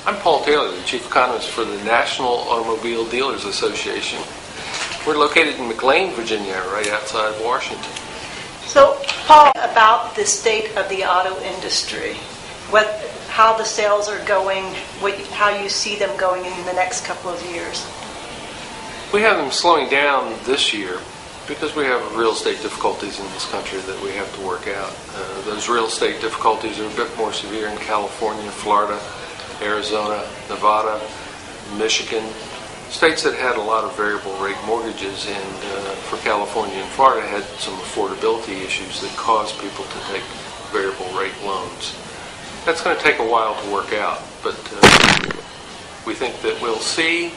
I'm Paul Taylor, the Chief Economist for the National Automobile Dealers Association. We're located in McLean, Virginia, right outside of Washington. So, Paul, about the state of the auto industry, how the sales are going, how you see them going in the next couple of years. We have them slowing down this year because we have real estate difficulties in this country that we have to work out. Those real estate difficulties are a bit more severe in California, Florida, Arizona, Nevada, Michigan, states that had a lot of variable rate mortgages, and for California and Florida had some affordability issues that caused people to take variable rate loans. That's going to take a while to work out, but we think that we'll see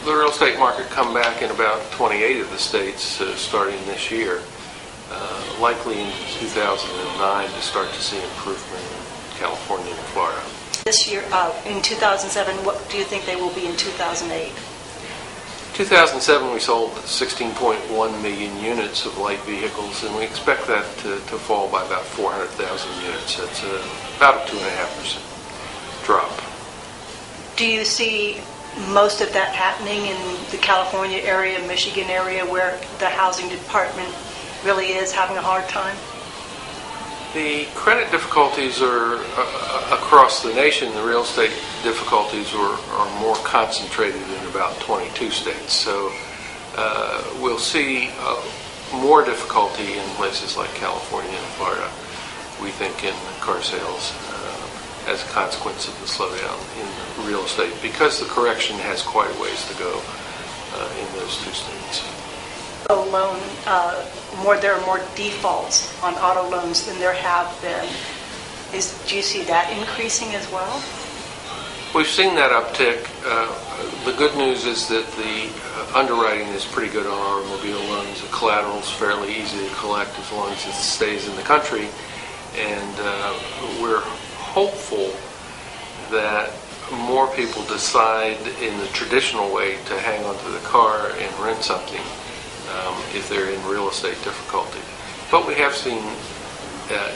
the real estate market come back in about 28 of the states starting this year, likely in 2009 to start to see improvement in California and Florida. This year, in 2007, what do you think they will be in 2008? 2007 we sold 16.1 million units of light vehicles, and we expect that to fall by about 400,000 units. That's about a 2.5% drop. Do you see most of that happening in the California area, Michigan area, where the housing department really is having a hard time? The credit difficulties are across the nation. The real estate difficulties are more concentrated in about 22 states. So we'll see more difficulty in places like California and Florida, we think, in car sales as a consequence of the slowdown in real estate, because the correction has quite a ways to go in those two states. There are more defaults on auto loans than there have been. Do you see that increasing as well? We've seen that uptick. The good news is that the underwriting is pretty good on automobile loans. The collateral is fairly easy to collect as long as it stays in the country. And we're hopeful that more people decide in the traditional way to hang onto the car and rent something if they're in real estate difficulty. But we have seen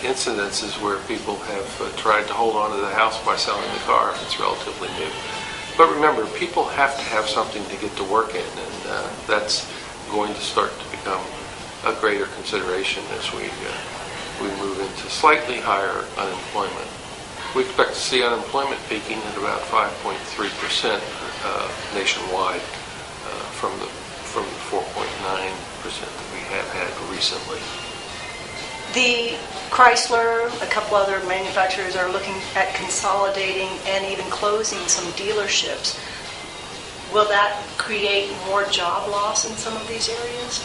incidences where people have tried to hold on to the house by selling the car if it's relatively new. But remember, people have to have something to get to work in, and that's going to start to become a greater consideration as we move into slightly higher unemployment. We expect to see unemployment peaking at about 5.3% nationwide from the 4.9% that we have had recently. The Chrysler, a couple other manufacturers are looking at consolidating and even closing some dealerships. Will that create more job loss in some of these areas?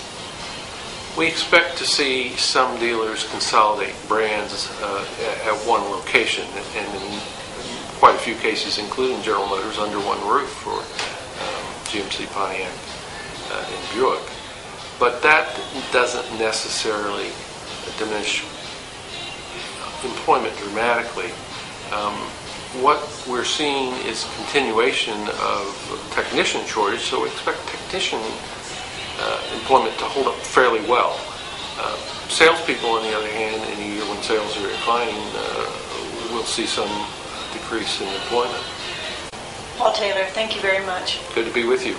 We expect to see some dealers consolidate brands at one location, and in quite a few cases, including General Motors, under one roof for GMC, Pontiac, and Buick. But that doesn't necessarily diminish employment dramatically. What we're seeing is continuation of technician shortage, so we expect technician employment to hold up fairly well. Salespeople, on the other hand, in a year when sales are declining, we'll see some decrease in employment. Paul Taylor, thank you very much. Good to be with you.